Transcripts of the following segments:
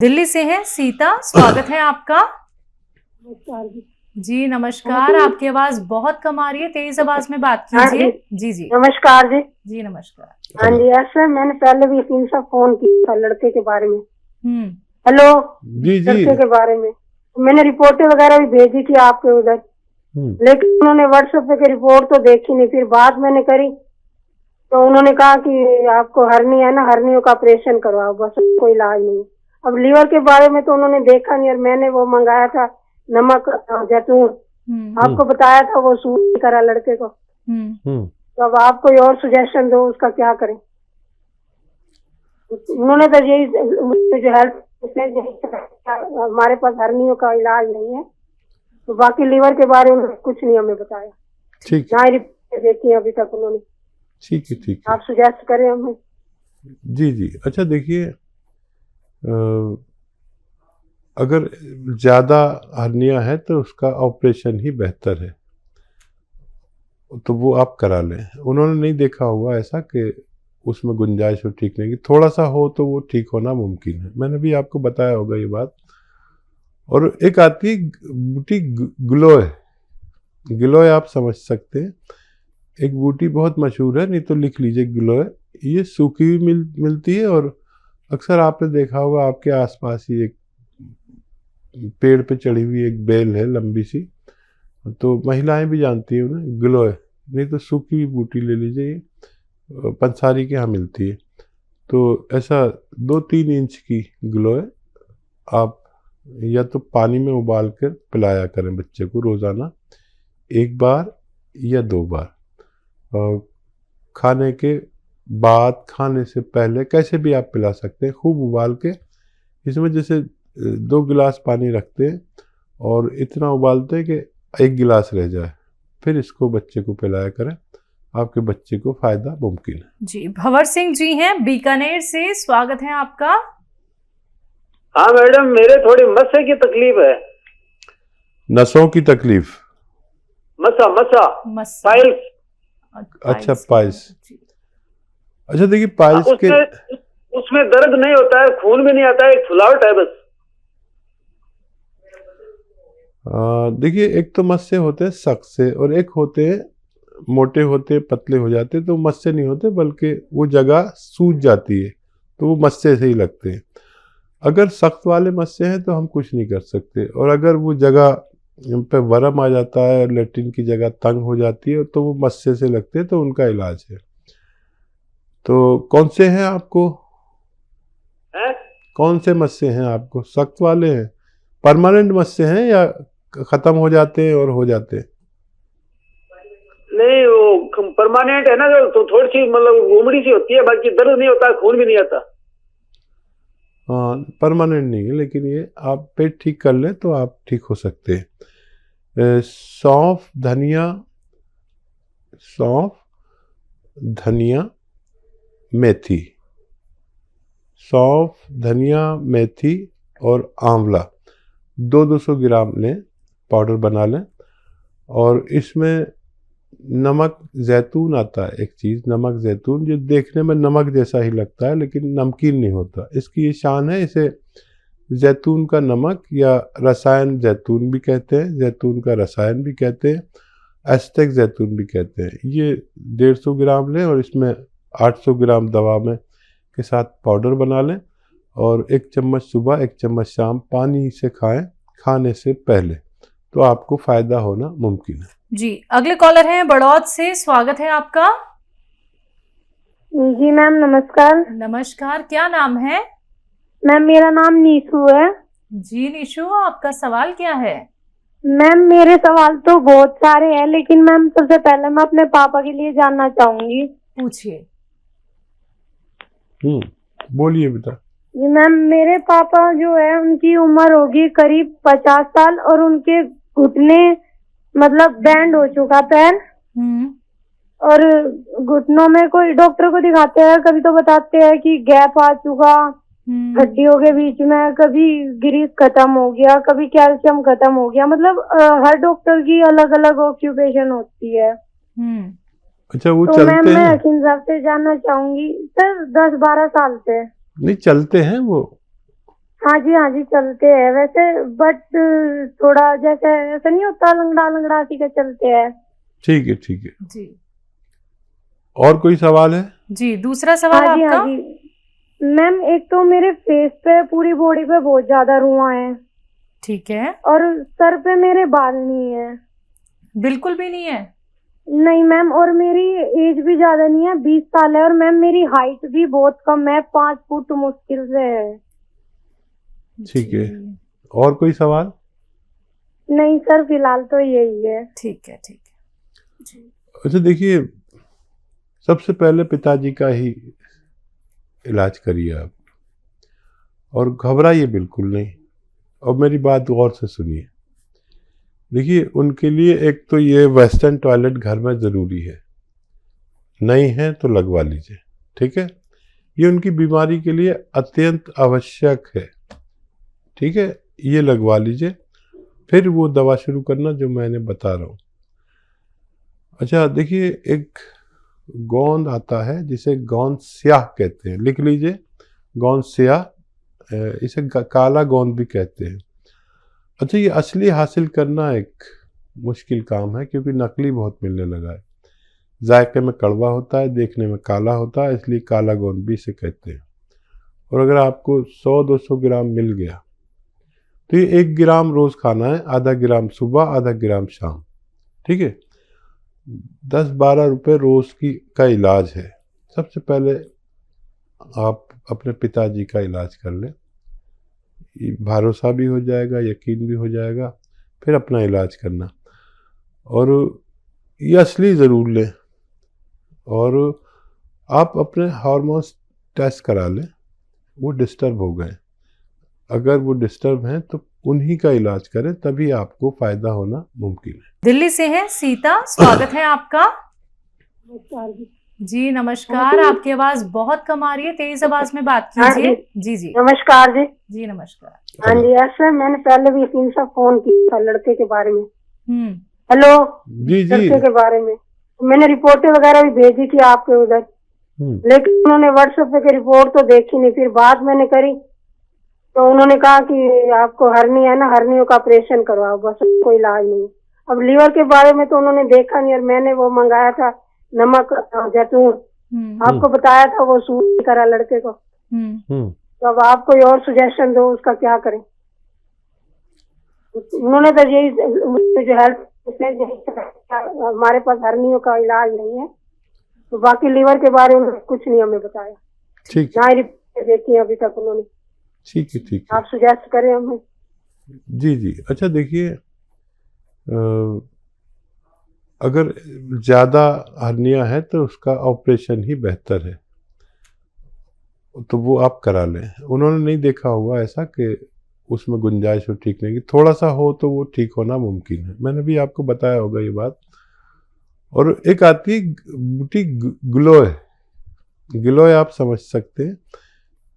दिल्ली से हैं सीता, स्वागत है आपका। नमस्कार जी। जी नमस्कार, आपकी आवाज बहुत कम आ रही है, तेज आवाज में बात हाँ कीजिए। जी। जी जी नमस्कार जी। जी नमस्कार। हाँ जी, ऐसे मैंने पहले भी इनसे फोन किया था लड़के के बारे में। हम्म। हेलो जी जी। लड़के के बारे में मैंने रिपोर्टें वगैरह भी भेजी थी आपके उधर, लेकिन उन्होंने व्हाट्सएप पे रिपोर्ट तो देखी नहीं। फिर बात मैंने करी तो उन्होंने कहा कि आपको हर्नी है ना, हर्नियों का ऑपरेशन करवाओ, बस कोई इलाज नहीं। अब लीवर के बारे में तो उन्होंने देखा नहीं, और मैंने वो मंगाया था नमक जैतून, आपको बताया था, वो सूट नहीं करा लड़के को। तो अब आप कोई और सुजेशन दो, उसका क्या करें। उन्होंने तो यही जो हेल्प, हमारे पास हर्नियों का इलाज नहीं है, तो बाकी लीवर के बारे में कुछ नहीं हमें बताया। ठीक ना ही रिपोर्ट देखी अभी तक उन्होंने। ठीक है ठीक है। आप सुजेस्ट करें हमें। जी जी। अच्छा देखिए, अगर ज़्यादा हर्निया है तो उसका ऑपरेशन ही बेहतर है, तो वो आप करा लें। उन्होंने नहीं देखा होगा ऐसा कि उसमें गुंजाइश हो ठीक नहीं की, थोड़ा सा हो तो वो ठीक होना मुमकिन है। मैंने भी आपको बताया होगा ये बात। और एक आती है बूटी ग्लोय, ग्लोय आप समझ सकते हैं, एक बूटी बहुत मशहूर है, नहीं तो लिख लीजिए ग्लोय। ये सूखी हुई मिलती है, और अक्सर आपने देखा होगा आपके आसपास ही एक पेड़ पे चढ़ी हुई एक बेल है लंबी सी, तो महिलाएं भी जानती हैं उन्हें, ग्लोय। नहीं तो सूखी हुई बूटी ले लीजिए, ये पंसारी के यहाँ मिलती है। तो ऐसा 2-3 इंच की ग्लोय आप या तो पानी में उबाल कर पिलाया करें बच्चे को रोज़ाना, 1 बार या 2 बार। खाने के बाद, खाने से पहले, कैसे भी आप पिला सकते हैं, खूब उबाल के। इसमें जैसे 2 गिलास पानी रखते हैं और इतना उबालते हैं कि 1 गिलास रह जाए, फिर इसको बच्चे को पिलाया करें, आपके बच्चे को फायदा मुमकिन है। जी भंवर सिंह जी हैं बीकानेर से, स्वागत है आपका। हाँ मैडम, मेरे थोड़ी मस्से की तकलीफ है। नसों की तकलीफ? मसा पाइल्स। अच्छा पाइल्स। अच्छा देखिए पाइल्स के उसमें दर्द नहीं होता है, खून भी नहीं आता है, एक फुलावट है बस। देखिए एक तो मस्से होते हैं सख्त से, और एक होते हैं मोटे होते पतले हो जाते, तो मस्से नहीं होते बल्कि वो जगह सूज जाती है, तो वो मस्से से ही लगते हैं। अगर सख्त वाले मस्से हैं तो हम कुछ नहीं कर सकते, और अगर वो जगह पे वरम आ जाता है और लेट्रिन की जगह तंग हो जाती है तो वो मस्से से लगते हैं, तो उनका इलाज है। तो कौन से हैं आपको? कौन से मस्से हैं आपको? सख्त वाले हैं? परमानेंट मस्से हैं या खत्म हो जाते हैं और हो जाते हैं? नहीं, वो परमानेंट है ना, तो थोड़ी सी मतलब उमड़ी सी होती है, बाकी दर्द नहीं होता, खून भी नहीं आता। हाँ परमानेंट नहीं है, लेकिन ये आप पेट ठीक कर लें तो आप ठीक हो सकते हैं। सौंफ धनिया मेथी, सौंफ धनिया मेथी और आंवला 200 ग्राम लें, पाउडर बना लें। और इसमें नमक जैतून आता है एक चीज़, नमक जैतून, जो देखने में नमक जैसा ही लगता है लेकिन नमकीन नहीं होता। इसकी ये शान है, इसे जैतून का नमक या रसायन जैतून भी कहते हैं, जैतून का रसायन भी कहते हैं, एस्टेक जैतून भी कहते हैं। ये 150 ग्राम लें और इसमें 800 ग्राम दवा में के साथ पाउडर बना लें, और 1 चम्मच सुबह 1 चम्मच शाम पानी से खाएं, खाने से पहले, तो आपको फायदा होना मुमकिन है। जी अगले कॉलर हैं बड़ौद से, स्वागत है आपका। जी मैम नमस्कार। नमस्कार, क्या नाम है? मैम मेरा नाम नीशू है। जी निशु, आपका सवाल क्या है? मैम मेरे सवाल तो बहुत सारे हैं, लेकिन मैम सबसे पहले मैं अपने पापा के लिए जानना चाहूंगी। पूछिए। बोलिए बेटा। जी मैम, मेरे पापा जो है उनकी उम्र होगी करीब 50 साल, और उनके घुटने मतलब बैंड हो चुका पैर, और घुटनों में कोई डॉक्टर को दिखाते हैं, कभी तो बताते हैं कि गैप आ चुका हड्डियों के बीच में, कभी ग्रीस खत्म हो गया, कभी कैल्शियम खत्म हो गया। मतलब हर डॉक्टर की अलग अलग ऑक्यूपेशन होती है। अच्छा वो तो चलते मैम हैं? मैं हकीम साहब से जानना चाहूंगी। सर 10-12 साल से। नहीं चलते हैं वो? हाँ जी चलते हैं वैसे, बट थोड़ा जैसे ऐसा नहीं होता, लंगड़ा लंगड़ा सी के चलते हैं। ठीक है, ठीक है। जी और कोई सवाल है? जी, दूसरा सवाल हाँ आपका। जी मैम, एक तो मेरे फेस पे, पूरी बॉडी पे बहुत ज्यादा रुआं है, ठीक है, और सर पे मेरे बाल नहीं है। बिल्कुल भी नहीं है। नहीं मैम, और मेरी एज भी ज्यादा नहीं है, 20 साल है, और मैम मेरी हाइट भी बहुत कम है, 5 फुट मुश्किल से है। ठीक है। जी, और कोई सवाल? नहीं सर, फिलहाल तो यही है। ठीक है, ठीक है जी। अच्छा देखिए, सबसे पहले पिताजी का ही इलाज करिए आप, और घबराइए बिल्कुल नहीं। और मेरी बात गौर से सुनिए। देखिए, उनके लिए एक तो ये वेस्टर्न टॉयलेट घर में ज़रूरी है, नहीं है तो लगवा लीजिए, ठीक है। ये उनकी बीमारी के लिए अत्यंत आवश्यक है, ठीक है। ये लगवा लीजिए, फिर वो दवा शुरू करना जो मैंने बता रहा हूँ। अच्छा देखिए, एक गोंद आता है जिसे गोंद स्याह कहते हैं, लिख लीजिए, गोंद स्याह। इसे काला गोंद भी कहते हैं। अच्छा, ये असली हासिल करना एक मुश्किल काम है, क्योंकि नकली बहुत मिलने लगा है। जायके में कड़वा होता है, देखने में काला होता है, इसलिए काला गोंद भी इसे कहते हैं। और अगर आपको 100-200 ग्राम मिल गया तो ये 1 ग्राम रोज़ खाना है, आधा ग्राम सुबह, आधा ग्राम शाम, ठीक है। 10-12 रुपये रोज़ का इलाज है। सबसे पहले आप अपने पिताजी का इलाज कर लें, भरोसा भी हो जाएगा, यकीन भी हो जाएगा, फिर अपना इलाज करना। और ये असली ज़रूर लें, और आप अपने हार्मोन्स टेस्ट करा लें, वो डिस्टर्ब हो गए। अगर वो डिस्टर्ब हैं तो उन्हीं का इलाज करें, तभी आपको फ़ायदा होना मुमकिन है। दिल्ली से है सीता, स्वागत है आपका। जी नमस्कार, आपकी आवाज बहुत कम आ रही है, तेज आवाज में बात कीजिए। जी जी नमस्कार जी। जी नमस्कार। हाँ जी, ऐसे मैंने पहले भी 300 फोन किया था लड़के के बारे में। हम्म, हेलो जी जी। लड़के के बारे में मैंने रिपोर्टें वगैरह भी भेजी थी आपके उधर, लेकिन उन्होंने व्हाट्सएप पे रिपोर्ट तो देखी नहीं। फिर बात मैंने करी तो उन्होंने कहा कि आपको हर्नी है ना, हर्नियों का ऑपरेशन करवाओ, बस कोई इलाज नहीं। अब लीवर के बारे में तो उन्होंने देखा नहीं, और मैंने वो मंगाया था नमक जैतून, आपको बताया था, वो सूट नहीं करा लड़के को। तो अब आप कोई और सुजेशन दो, उसका क्या करें। उन्होंने तो यही जो हेल्थ हमारे पास हर्नियों का इलाज नहीं है, तो बाकी लीवर के बारे में कुछ नहीं हमें बताया। ठीक ना रिपोर्ट देखी है अभी तक उन्होंने। ठीक है, ठीक है। आप सुजेस्ट करें हमें। जी जी। अच्छा देखिए, अगर ज़्यादा हर्निया है तो उसका ऑपरेशन ही बेहतर है, तो वो आप करा लें। उन्होंने नहीं देखा होगा ऐसा कि उसमें गुंजाइश हो ठीक नहीं की, थोड़ा सा हो तो वो ठीक होना मुमकिन है। मैंने भी आपको बताया होगा ये बात। और एक आती है बूटी ग्लोय, ग्लोय आप समझ सकते हैं,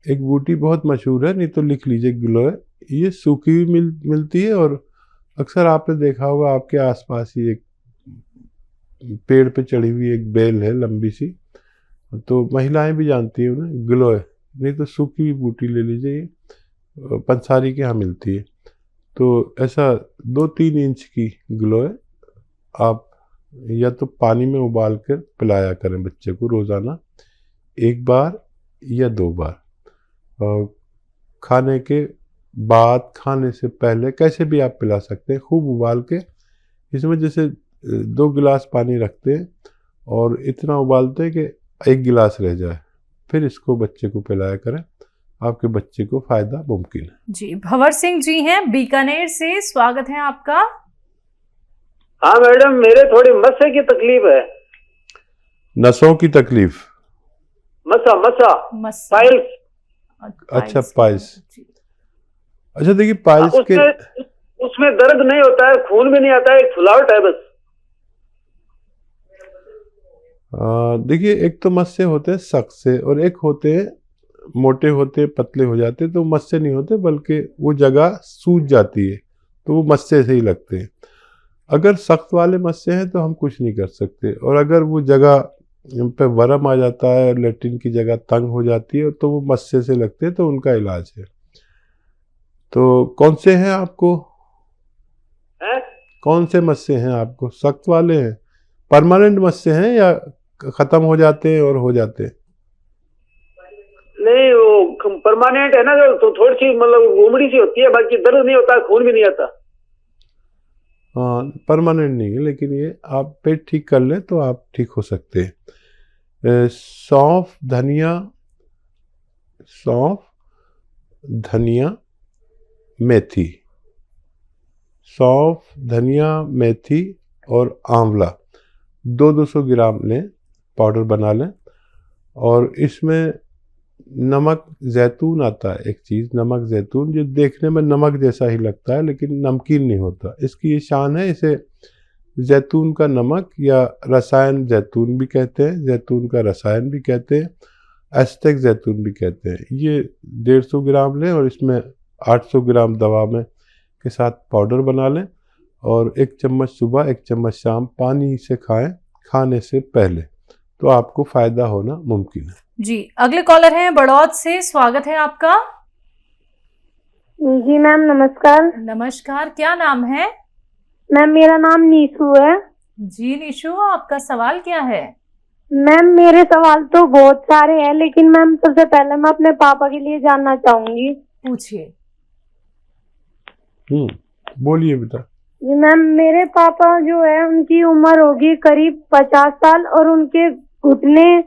एक बूटी बहुत मशहूर है, नहीं तो लिख लीजिए ग्लोय। ये सूखी हुई मिलती है, और अक्सर आपने देखा होगा आपके आसपास ही एक पेड़ पे चढ़ी हुई एक बेल है लंबी सी, तो महिलाएं भी जानती हैं उन्हें, ग्लोय। नहीं तो सूखी हुई बूटी ले लीजिए, ये पंसारी के यहाँ मिलती है। तो ऐसा 2-3 इंच की ग्लोय आप या तो पानी में उबाल कर पिलाया करें बच्चे को रोज़ाना, 1 बार या 2 बार। खाने के बाद, खाने से पहले, कैसे भी आप पिला सकते हैं, खूब उबाल के। इसमें जैसे 2 गिलास पानी रखते हैं और इतना उबालते हैं कि 1 गिलास रह जाए, फिर इसको बच्चे को पिलाया करें, आपके बच्चे को फ़ायदा मुमकिन है। जी भंवर सिंह जी हैं बीकानेर से, स्वागत है आपका। हाँ मैडम, मेरे थोड़ी मस्से की तकलीफ है। नसों की तकलीफ? मसा पाइल्स। अच्छा, पाइल्स। अच्छा देखिए, पाइल्स के उसमें दर्द नहीं होता है, खून भी नहीं आता है, एक फुलावट है बस। देखिए, एक तो मस्से होते हैं सख्त से, और एक होते हैं मोटे होते, पतले हो जाते, तो मस्से नहीं होते, बल्कि वो जगह सूज जाती है, तो वो मस्से से ही लगते हैं। अगर सख्त वाले मस्से हैं तो हम कुछ नहीं कर सकते, और अगर वो जगह पे वरम आ जाता है, लेट्रिन की जगह तंग हो जाती है, तो वो मस्से से लगते हैं, तो उनका इलाज है। तो कौन से हैं आपको, हैं? कौन से मस्से हैं आपको? सख्त वाले हैं, परमानेंट मस्से हैं या खत्म हो जाते हैं और हो जाते हैं? नहीं, वो परमानेंट है ना, जो तो थोड़ी सी मतलब उमड़ी सी होती है, बाकी दर्द नहीं होता, खून भी नहीं आता। हाँ, परमानेंट नहीं है, लेकिन ये आप पेट ठीक कर लें तो आप ठीक हो सकते हैं। सौंफ, धनिया, मेथी, सौंफ, धनिया, मेथी और आंवला 200 ग्राम लें, पाउडर बना लें। और इसमें नमक जैतून आता है, एक चीज़ नमक जैतून, जो देखने में नमक जैसा ही लगता है लेकिन नमकीन नहीं होता। इसकी ये शान है, इसे जैतून का नमक या रसायन जैतून भी कहते हैं, जैतून का रसायन भी कहते हैं, एस्टेक जैतून भी कहते हैं। ये 150 ग्राम लें और इसमें 800 ग्राम दवा में के साथ पाउडर बना लें और 1 चम्मच सुबह 1 चम्मच शाम पानी से खाएं, खाने से पहले, तो आपको फ़ायदा होना मुमकिन है। जी, अगले कॉलर हैं बड़ौद से, स्वागत है आपका। जी मैम नमस्कार। नमस्कार, क्या नाम है? मैम मेरा नाम नीशू है। जी निशु, आपका सवाल क्या है? मैम मेरे सवाल तो बहुत सारे हैं, लेकिन मैम सबसे पहले मैं अपने पापा के लिए जानना चाहूंगी। पूछिए। बोलिए बेटा। जी मैम, मेरे पापा जो है उनकी उम्र होगी करीब 50 साल और उनके घुटने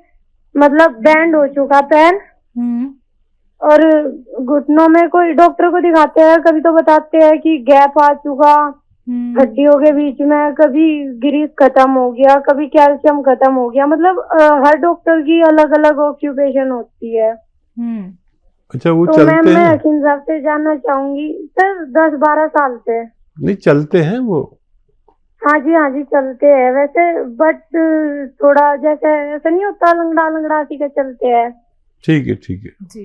मतलब बैंड हो चुका पैर, और घुटनों में कोई डॉक्टर को दिखाते हैं, कभी तो बताते हैं कि गैप आ चुका हड्डियों के बीच में, कभी ग्रीस खत्म हो गया, कभी कैल्शियम खत्म हो गया। मतलब हर डॉक्टर की अलग अलग ऑक्यूपेशन होती है। अच्छा, वो तो चलते मैम मैं हैं? हकीम साहब से जानना चाहूंगी सर, 10-12 साल से। नहीं, चलते हैं वो? हाँ जी चलते हैं वैसे, बट थोड़ा जैसे ऐसा नहीं होता, लंगड़ा लंगड़ा सी के चलते हैं। ठीक है जी।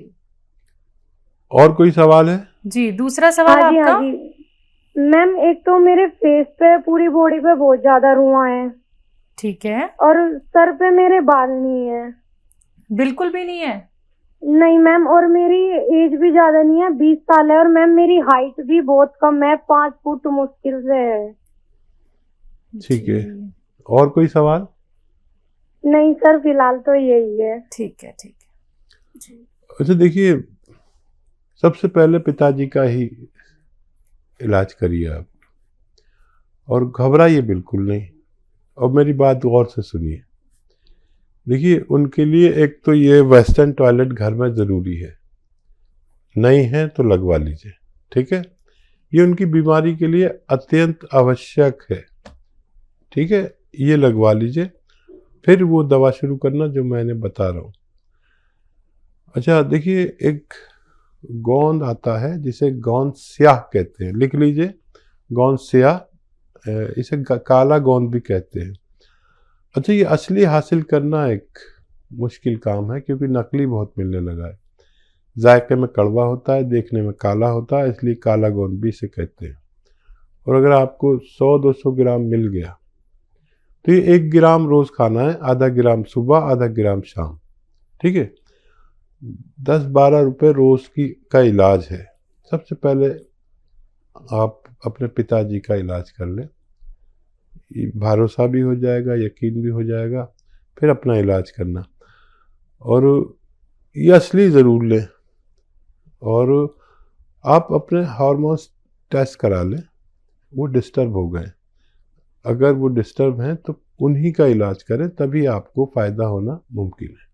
और कोई सवाल है? जी, दूसरा सवाल हाँ आपका? जी मैम, एक तो मेरे फेस पे, पूरी बॉडी पे बहुत ज्यादा रुआं है। ठीक है। और सर पे मेरे बाल नहीं है। बिल्कुल भी नहीं है? नहीं मैम, और मेरी एज भी ज्यादा नहीं है, 20 साल है, और मैम मेरी हाइट भी बहुत कम है, 5 फुट मुश्किल से है। ठीक है, और कोई सवाल? नहीं सर, फिलहाल तो यही है। ठीक है जी। अच्छा देखिए, सबसे पहले पिताजी का ही इलाज करिए आप, और घबराइए बिल्कुल नहीं, और मेरी बात गौर से सुनिए। देखिए, उनके लिए एक तो ये वेस्टर्न टॉयलेट घर में ज़रूरी है, नहीं है तो लगवा लीजिए, ठीक है? ये उनकी बीमारी के लिए अत्यंत आवश्यक है, ठीक है? ये लगवा लीजिए, फिर वो दवा शुरू करना जो मैंने बता रहा हूँ। अच्छा देखिए, एक गोंद आता है जिसे गोंद स्याह कहते हैं, लिख लीजिए, गोंद स्याह, इसे काला गोंद भी कहते हैं। अच्छा, ये असली हासिल करना एक मुश्किल काम है, क्योंकि नकली बहुत मिलने लगा है। जायके में कड़वा होता है, देखने में काला होता है, इसलिए काला गोंद भी इसे कहते हैं। और अगर आपको 100-200 ग्राम मिल गया तो ये 1 ग्राम रोज़ खाना है, आधा ग्राम सुबह, आधा ग्राम शाम, ठीक है? 10-12 रुपये रोज़ का इलाज है। सबसे पहले आप अपने पिताजी का इलाज कर लें, भरोसा भी हो जाएगा, यकीन भी हो जाएगा, फिर अपना इलाज करना। और ये असली ज़रूर लें, और आप अपने हार्मोन्स टेस्ट करा लें, वो डिस्टर्ब हो गए। अगर वो डिस्टर्ब हैं तो उन्हीं का इलाज करें, तभी आपको फ़ायदा होना मुमकिन है।